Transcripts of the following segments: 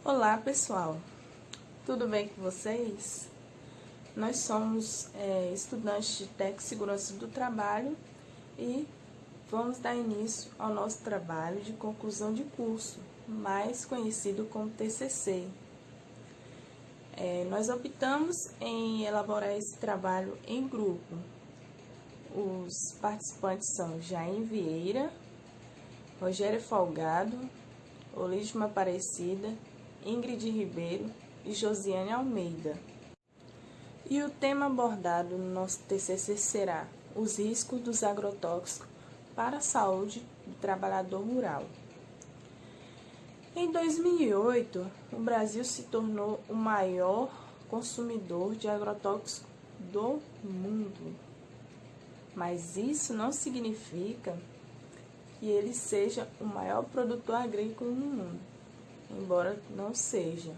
Olá pessoal, tudo bem com vocês? Nós somos estudantes de Técnica e Segurança do Trabalho e vamos dar início ao nosso trabalho de conclusão de curso, mais conhecido como TCC. Nós optamos em elaborar esse trabalho em grupo. Os participantes são Jair Vieira, Rogério Folgado, Olísma Aparecida, Ingrid Ribeiro e Josiane Almeida. E o tema abordado no nosso TCC será os riscos dos agrotóxicos para a saúde do trabalhador rural. Em 2008, o Brasil se tornou o maior consumidor de agrotóxicos do mundo. Mas isso não significa que ele seja o maior produtor agrícola no mundo, embora não seja.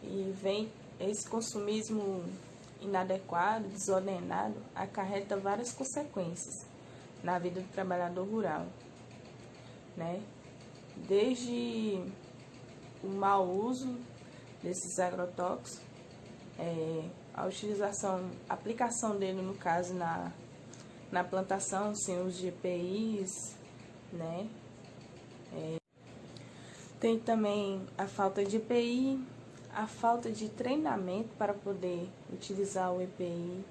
E vem esse consumismo inadequado, desordenado, acarreta várias consequências na vida do trabalhador rural, né? Desde o mau uso desses agrotóxicos, a utilização, a aplicação dele, no caso, na plantação, sem uso de EPIs, né? Tem também a falta de EPI, a falta de treinamento para poder utilizar o EPI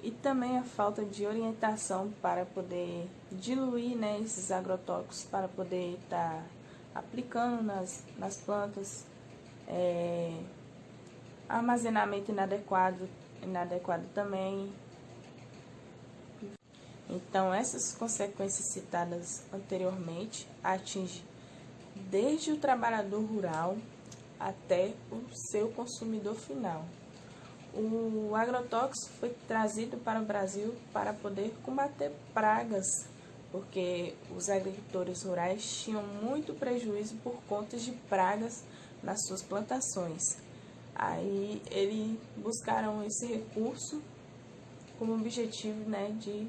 e também a falta de orientação para poder diluir, né, esses agrotóxicos para poder estar aplicando nas plantas, armazenamento inadequado também. Então, essas consequências citadas anteriormente atingem desde o trabalhador rural até o seu consumidor final. O agrotóxico foi trazido para o Brasil para poder combater pragas, porque os agricultores rurais tinham muito prejuízo por conta de pragas nas suas plantações. Aí eles buscaram esse recurso como objetivo, né, de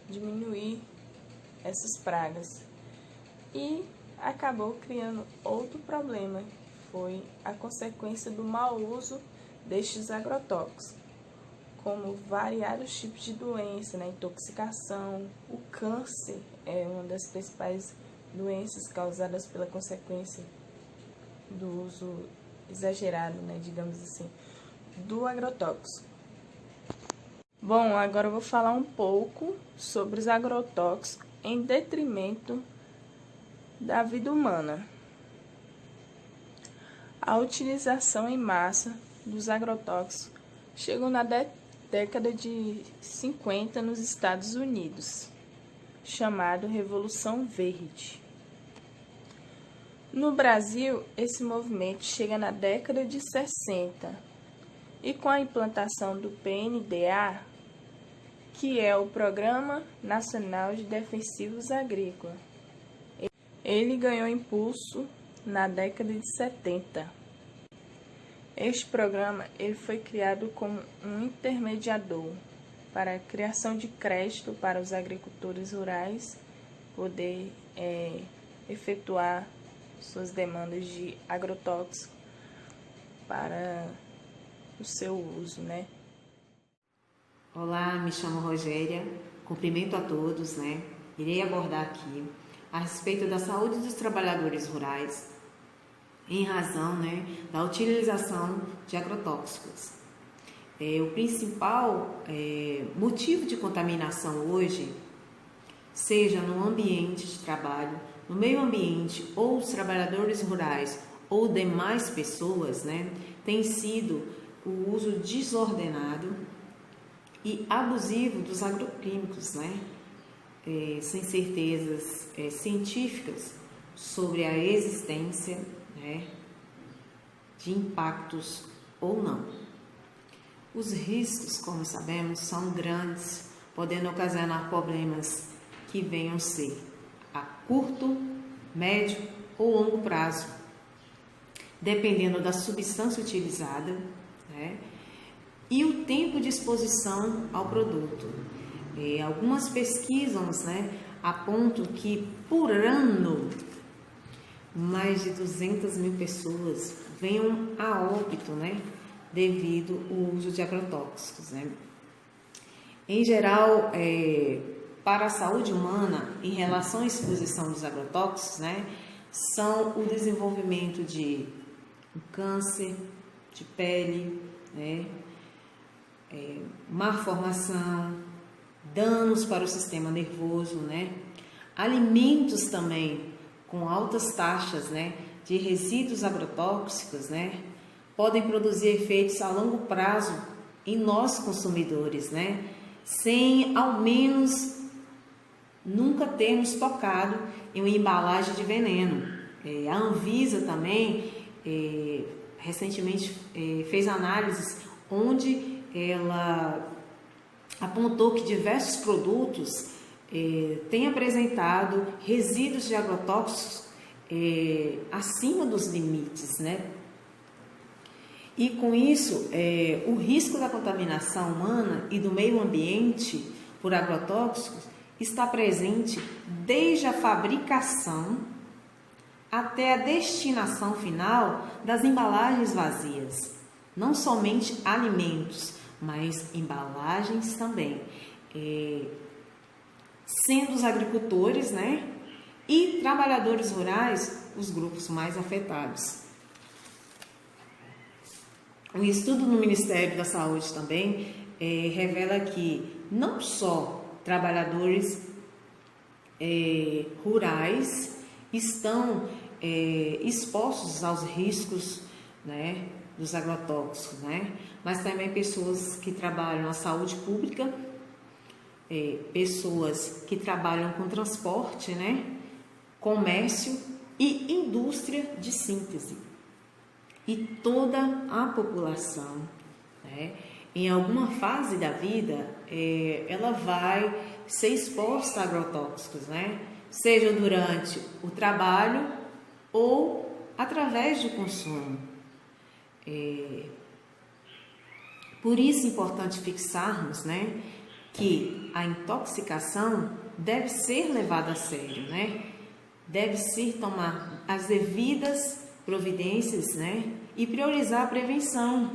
diminuir essas pragas. E acabou criando outro problema, que foi a consequência do mau uso destes agrotóxicos, como variados tipos de doença, né, intoxicação, o câncer é uma das principais doenças causadas pela consequência do uso exagerado, né, digamos assim, do agrotóxico. Bom, agora eu vou falar um pouco sobre os agrotóxicos em detrimento da vida humana. A utilização em massa dos agrotóxicos chegou na década de 50 nos Estados Unidos, chamado Revolução Verde. No Brasil, esse movimento chega na década de 60 e com a implantação do PNDA, que é o Programa Nacional de Defensivos Agrícolas. Ele ganhou impulso na década de 70. Este programa ele foi criado como um intermediador para a criação de crédito para os agricultores rurais poder efetuar suas demandas de agrotóxico para o seu uso, né? Olá, me chamo Rogéria, cumprimento a todos, né? Irei abordar aqui a respeito da saúde dos trabalhadores rurais em razão, né, da utilização de agrotóxicos. O principal motivo de contaminação hoje, seja no ambiente de trabalho, no meio ambiente ou os trabalhadores rurais ou demais pessoas, né, tem sido o uso desordenado e abusivo dos agroquímicos, né? Sem certezas científicas sobre a existência, né, de impactos ou não. Os riscos, como sabemos, são grandes, podendo ocasionar problemas que venham ser a curto, médio ou longo prazo, dependendo da substância utilizada, né, e o tempo de exposição ao produto. Algumas pesquisas, né, apontam que por ano mais de 200 mil pessoas venham a óbito, né, devido ao uso de agrotóxicos, né. Em geral, para a saúde humana, em relação à exposição dos agrotóxicos, né, são o desenvolvimento de câncer de pele, né, malformação, danos para o sistema nervoso, né, alimentos também com altas taxas, né, de resíduos agrotóxicos, né, podem produzir efeitos a longo prazo em nós consumidores, né, sem ao menos nunca termos tocado em uma embalagem de veneno. A Anvisa também recentemente fez análises onde ela apontou que diversos produtos têm apresentado resíduos de agrotóxicos acima dos limites, né? E com isso, o risco da contaminação humana e do meio ambiente por agrotóxicos está presente desde a fabricação até a destinação final das embalagens vazias. Não somente alimentos, mas embalagens também. Sendo os agricultores, né, e trabalhadores rurais os grupos mais afetados. Um estudo no Ministério da Saúde também revela que não só trabalhadores rurais estão expostos aos riscos, né, dos agrotóxicos, né, mas também pessoas que trabalham na saúde pública, pessoas que trabalham com transporte, né, comércio e indústria de síntese. E toda a população, né, em alguma fase da vida, ela vai ser exposta a agrotóxicos, né, seja durante o trabalho ou através do consumo. Por isso é importante fixarmos, né, que a intoxicação deve ser levada a sério, né, deve-se tomar as devidas providências, né, e priorizar a prevenção,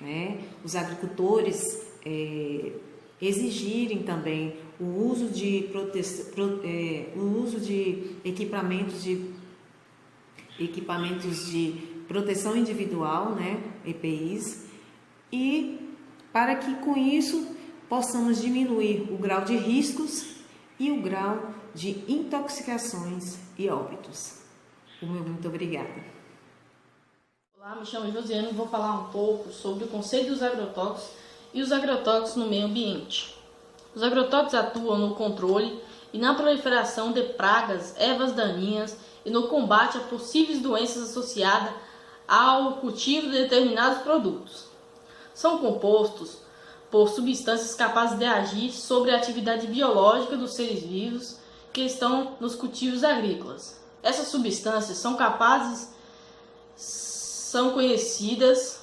né, os agricultores exigirem também o uso de equipamentos de proteção individual, né, EPIs, e para que com isso possamos diminuir o grau de riscos e o grau de intoxicações e óbitos. Muito obrigada. Olá, me chamo Josiane e vou falar um pouco sobre o conceito dos agrotóxicos e os agrotóxicos no meio ambiente. Os agrotóxicos atuam no controle e na proliferação de pragas, ervas daninhas e no combate a possíveis doenças associadas ao cultivo de determinados produtos. São compostos por substâncias capazes de agir sobre a atividade biológica dos seres vivos que estão nos cultivos agrícolas. Essas substâncias são conhecidas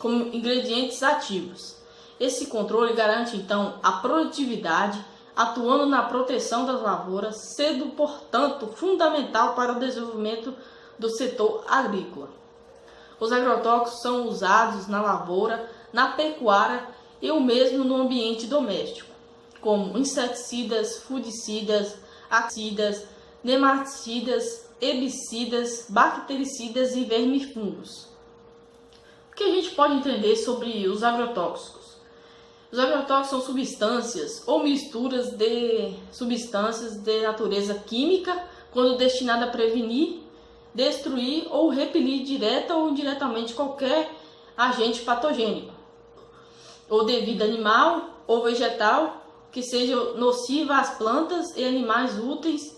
como ingredientes ativos. Esse controle garante então a produtividade, atuando na proteção das lavouras, sendo, portanto, fundamental para o desenvolvimento do setor agrícola. Os agrotóxicos são usados na lavoura, na pecuária e o mesmo no ambiente doméstico, como inseticidas, fungicidas, acidas, nematicidas, herbicidas, bactericidas e vermifungos. O que a gente pode entender sobre os agrotóxicos? Os agrotóxicos são substâncias ou misturas de substâncias de natureza química, quando destinada a prevenir, destruir ou repelir direta ou indiretamente qualquer agente patogênico, ou de vida animal ou vegetal, que seja nociva às plantas e animais úteis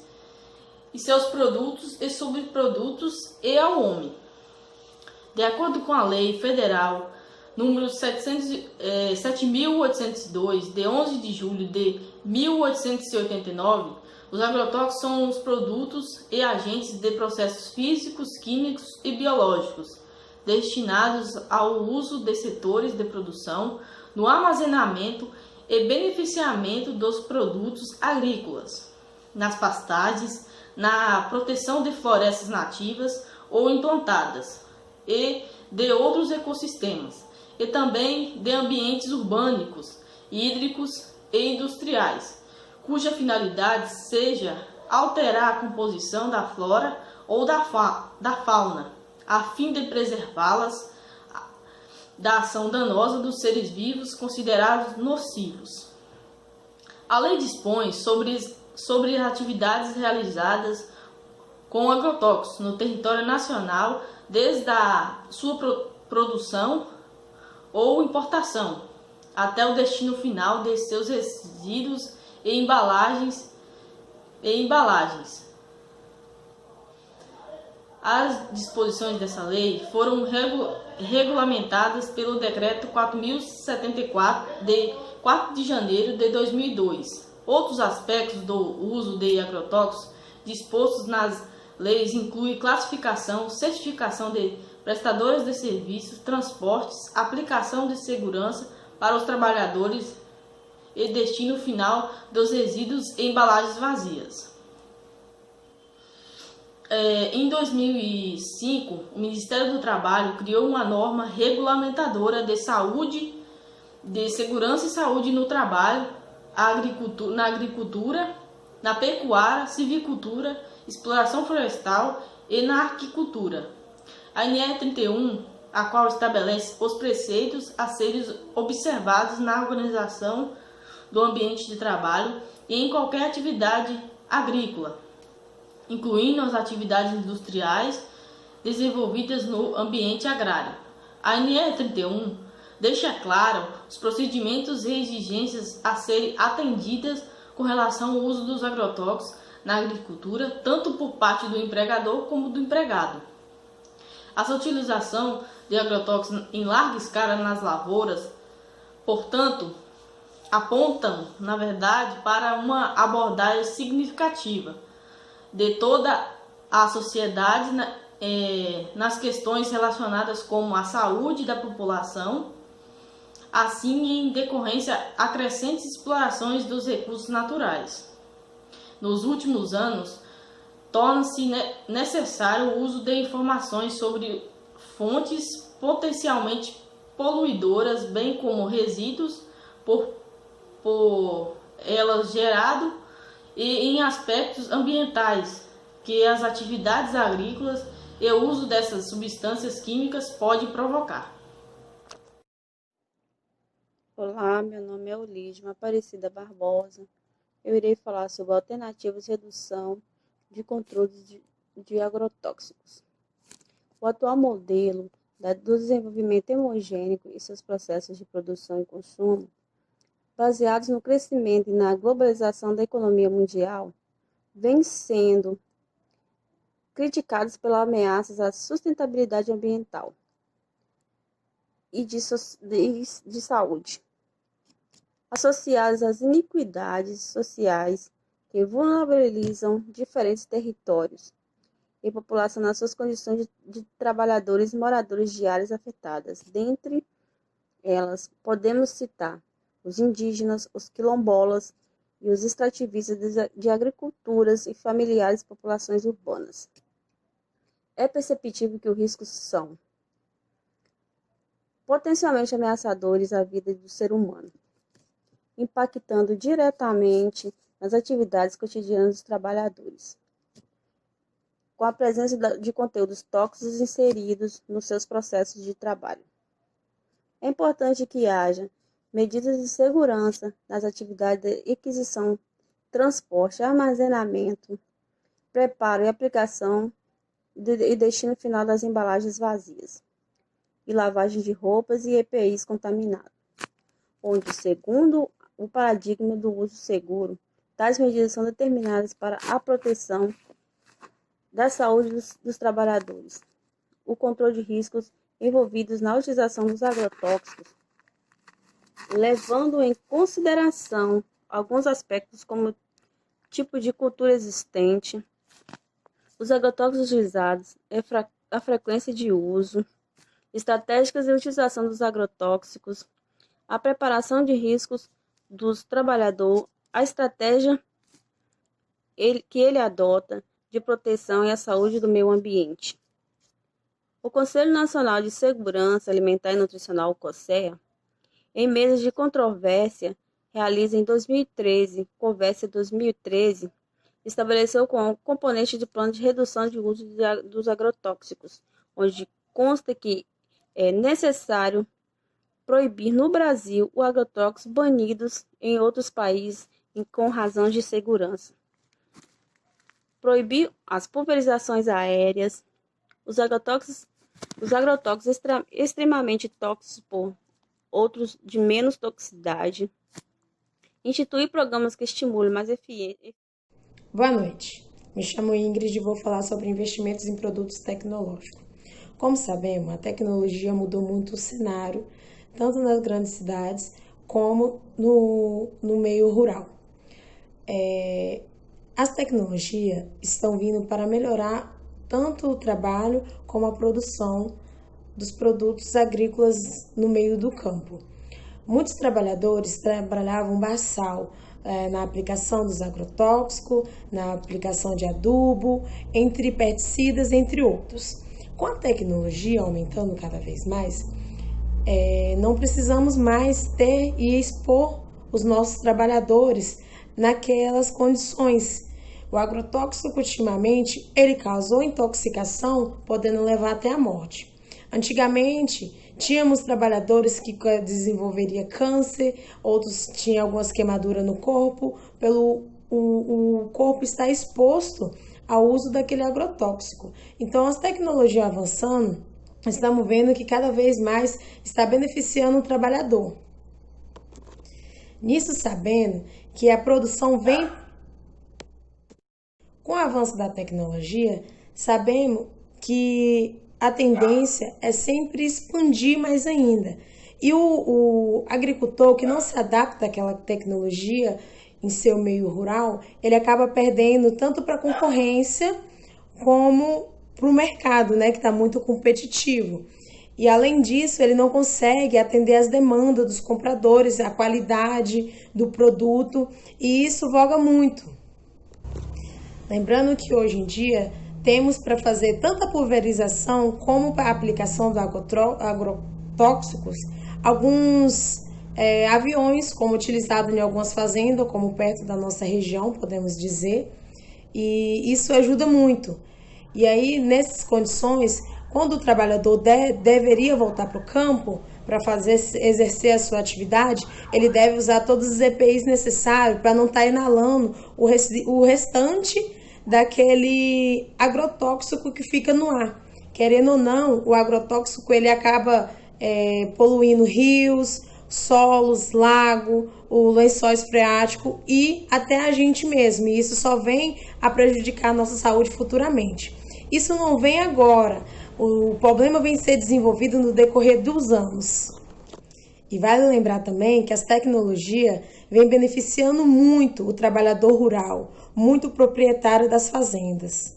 e seus produtos e subprodutos e ao homem. De acordo com a Lei Federal número 7.802, de 11 de julho de 1889, os agrotóxicos são os produtos e agentes de processos físicos, químicos e biológicos destinados ao uso de setores de produção, no armazenamento e beneficiamento dos produtos agrícolas, nas pastagens, na proteção de florestas nativas ou implantadas e de outros ecossistemas, e também de ambientes urbânicos, hídricos e industriais, cuja finalidade seja alterar a composição da flora ou da fauna, a fim de preservá-las da ação danosa dos seres vivos considerados nocivos. A lei dispõe sobre atividades realizadas com agrotóxicos no território nacional, desde a sua produção ou importação até o destino final de seus resíduos e embalagens. As disposições dessa lei foram regulamentadas pelo Decreto 4.074, de 4 de janeiro de 2002. Outros aspectos do uso de agrotóxicos dispostos nas leis incluem classificação, certificação de prestadores de serviços, transportes, aplicação de segurança para os trabalhadores e destino final dos resíduos e embalagens vazias. Em 2005, o Ministério do Trabalho criou uma norma regulamentadora de segurança e saúde no trabalho, na agricultura, na pecuária, silvicultura, exploração florestal e na aquicultura. A NR 31, a qual estabelece os preceitos a serem observados na organização do ambiente de trabalho e em qualquer atividade agrícola, incluindo as atividades industriais desenvolvidas no ambiente agrário. A NR 31 deixa claro os procedimentos e exigências a serem atendidas com relação ao uso dos agrotóxicos na agricultura, tanto por parte do empregador como do empregado. Essa utilização de agrotóxicos em larga escala nas lavouras, portanto, apontam, na verdade, para uma abordagem significativa de toda a sociedade nas questões relacionadas com a saúde da população, assim em decorrência a crescentes explorações dos recursos naturais. Nos últimos anos, torna-se necessário o uso de informações sobre fontes potencialmente poluidoras, bem como resíduos por elas gerado e em aspectos ambientais que as atividades agrícolas e o uso dessas substâncias químicas pode provocar. Olá, meu nome é Olídima Aparecida Barbosa. Eu irei falar sobre alternativas de redução de controle de agrotóxicos. O atual modelo do desenvolvimento hemogênico e seus processos de produção e consumo, baseados no crescimento e na globalização da economia mundial, vêm sendo criticados pelas ameaças à sustentabilidade ambiental e de saúde, associadas às iniquidades sociais que vulnerabilizam diferentes territórios e população nas suas condições de trabalhadores e moradores de áreas afetadas. Dentre elas, podemos citar os indígenas, os quilombolas e os extrativistas de agriculturas e familiares populações urbanas. É perceptível que os riscos são potencialmente ameaçadores à vida do ser humano, impactando diretamente nas atividades cotidianas dos trabalhadores, com a presença de conteúdos tóxicos inseridos nos seus processos de trabalho. É importante que haja medidas de segurança nas atividades de aquisição, transporte, armazenamento, preparo e aplicação e destino final das embalagens vazias e lavagem de roupas e EPIs contaminados, onde, segundo o paradigma do uso seguro, tais medidas são determinadas para a proteção da saúde dos trabalhadores, o controle de riscos envolvidos na utilização dos agrotóxicos, levando em consideração alguns aspectos como tipo de cultura existente, os agrotóxicos utilizados, a frequência de uso, estratégicas de utilização dos agrotóxicos, a preparação de riscos dos trabalhadores, a estratégia que ele adota, de Proteção e à Saúde do Meio Ambiente. O Conselho Nacional de Segurança Alimentar e Nutricional, CONSEA, em meses de controvérsia, realiza em 2013, Conversa 2013, estabeleceu como componente de plano de redução de uso dos agrotóxicos, onde consta que é necessário proibir no Brasil os agrotóxicos banidos em outros países com razão de segurança. Proibir as pulverizações aéreas, os agrotóxicos extremamente tóxicos por outros de menos toxicidade. Instituir programas que estimulem mais eficiência. Boa noite, me chamo Ingrid e vou falar sobre investimentos em produtos tecnológicos. Como sabemos, a tecnologia mudou muito o cenário, tanto nas grandes cidades como no meio rural. As tecnologias estão vindo para melhorar tanto o trabalho como a produção dos produtos agrícolas no meio do campo. Muitos trabalhadores trabalhavam braçal na aplicação dos agrotóxicos, na aplicação de adubo, entre pesticidas, entre outros. Com a tecnologia aumentando cada vez mais, não precisamos mais ter e expor os nossos trabalhadores naquelas condições. O agrotóxico, ultimamente, ele causou intoxicação, podendo levar até a morte. Antigamente, tínhamos trabalhadores que desenvolveriam câncer, outros tinham algumas queimaduras no corpo, o corpo está exposto ao uso daquele agrotóxico. Então, as tecnologias avançando, estamos vendo que cada vez mais está beneficiando o trabalhador. Nisso, sabendo que a produção vem com o avanço da tecnologia, sabemos que a tendência é sempre expandir mais ainda. E o agricultor que não se adapta àquela tecnologia em seu meio rural, ele acaba perdendo tanto para a concorrência como para o mercado, né, que está muito competitivo. E além disso, ele não consegue atender às demandas dos compradores, a qualidade do produto, e isso voga muito. Lembrando que hoje em dia temos para fazer tanto a pulverização como para a aplicação de agrotóxicos, alguns aviões, como utilizado em algumas fazendas, como perto da nossa região, podemos dizer, e isso ajuda muito. E aí, nessas condições, quando o trabalhador deveria voltar para o campo para exercer a sua atividade, ele deve usar todos os EPIs necessários para não estar inalando o restante daquele agrotóxico que fica no ar. Querendo ou não, o agrotóxico ele acaba poluindo rios, solos, lago, o lençóis freático e até a gente mesmo. E isso só vem a prejudicar a nossa saúde futuramente. Isso não vem agora. O problema vem ser desenvolvido no decorrer dos anos. E vale lembrar também que as tecnologias vêm beneficiando muito o trabalhador rural, muito o proprietário das fazendas.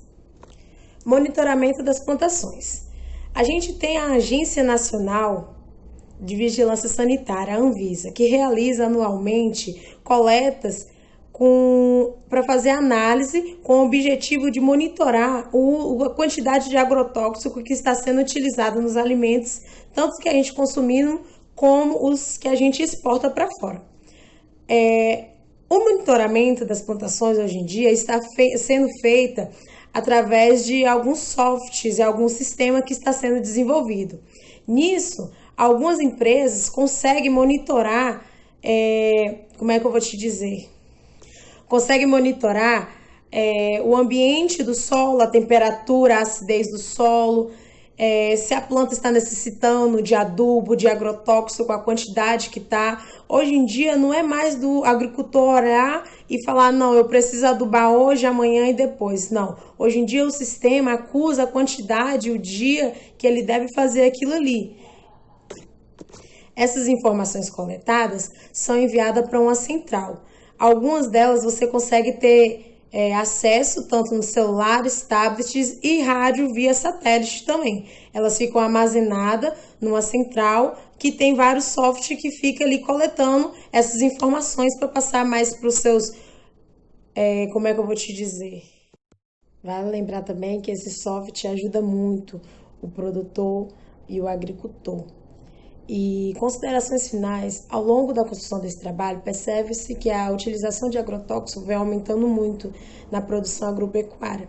Monitoramento das plantações. A gente tem a Agência Nacional de Vigilância Sanitária, a Anvisa, que realiza anualmente coletas para fazer análise com o objetivo de monitorar a quantidade de agrotóxico que está sendo utilizado nos alimentos, tanto que a gente consumindo como os que a gente exporta para fora. O monitoramento das plantações hoje em dia está sendo feita através de alguns softwares e algum sistema que está sendo desenvolvido. Nisso, algumas empresas conseguem monitorar, como é que eu vou te dizer? Consegue monitorar o ambiente do solo, a temperatura, a acidez do solo, se a planta está necessitando de adubo, de agrotóxico, a quantidade que está. Hoje em dia não é mais do agricultor olhar e falar, não, eu preciso adubar hoje, amanhã e depois. Não, hoje em dia o sistema acusa a quantidade, o dia que ele deve fazer aquilo ali. Essas informações coletadas são enviadas para uma central. Algumas delas você consegue ter acesso tanto nos celulares, tablets e rádio via satélite também. Elas ficam armazenadas numa central que tem vários softwares que fica ali coletando essas informações para passar mais para os seus, como é que eu vou te dizer? Vale lembrar também que esse software ajuda muito o produtor e o agricultor. E considerações finais, ao longo da construção desse trabalho, percebe-se que a utilização de agrotóxicos vem aumentando muito na produção agropecuária.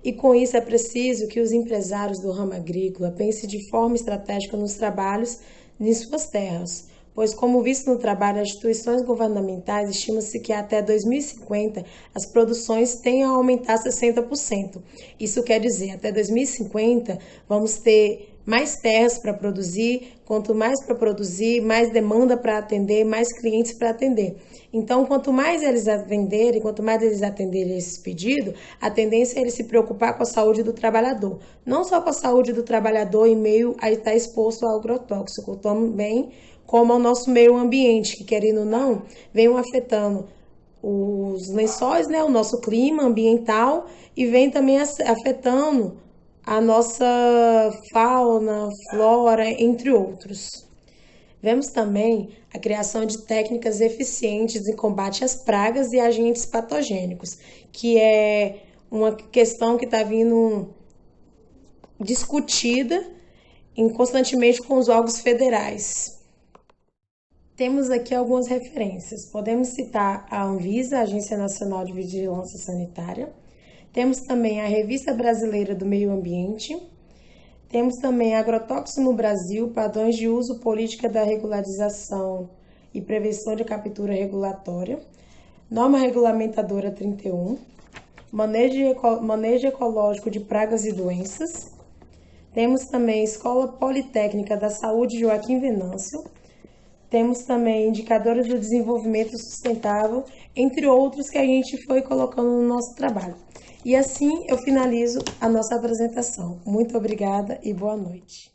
E com isso é preciso que os empresários do ramo agrícola pensem de forma estratégica nos trabalhos em suas terras, pois, como visto no trabalho das instituições governamentais, estima-se que até 2050 as produções tenham a aumentar 60%. Isso quer dizer, até 2050 vamos ter mais terras para produzir, quanto mais para produzir, mais demanda para atender, mais clientes para atender. Então, quanto mais eles venderem, quanto mais eles atenderem esses pedidos, a tendência é eles se preocupar com a saúde do trabalhador. Não só com a saúde do trabalhador em meio a estar exposto ao agrotóxico, também como ao nosso meio ambiente, que querendo ou não, vem afetando os lençóis, né, o nosso clima ambiental e vem também afetando a nossa fauna, flora, entre outros. Vemos também a criação de técnicas eficientes em combate às pragas e agentes patogênicos, que é uma questão que está vindo discutida constantemente com os órgãos federais. Temos aqui algumas referências. Podemos citar a Anvisa, a Agência Nacional de Vigilância Sanitária. Temos também a Revista Brasileira do Meio Ambiente. Temos também Agrotóxico no Brasil, Padrões de Uso, Política da Regularização e Prevenção de Captura Regulatória. Norma Regulamentadora 31. Manejo Ecológico de Pragas e Doenças. Temos também Escola Politécnica da Saúde Joaquim Venâncio. Temos também indicadores do desenvolvimento sustentável, entre outros que a gente foi colocando no nosso trabalho. E assim eu finalizo a nossa apresentação. Muito obrigada e boa noite.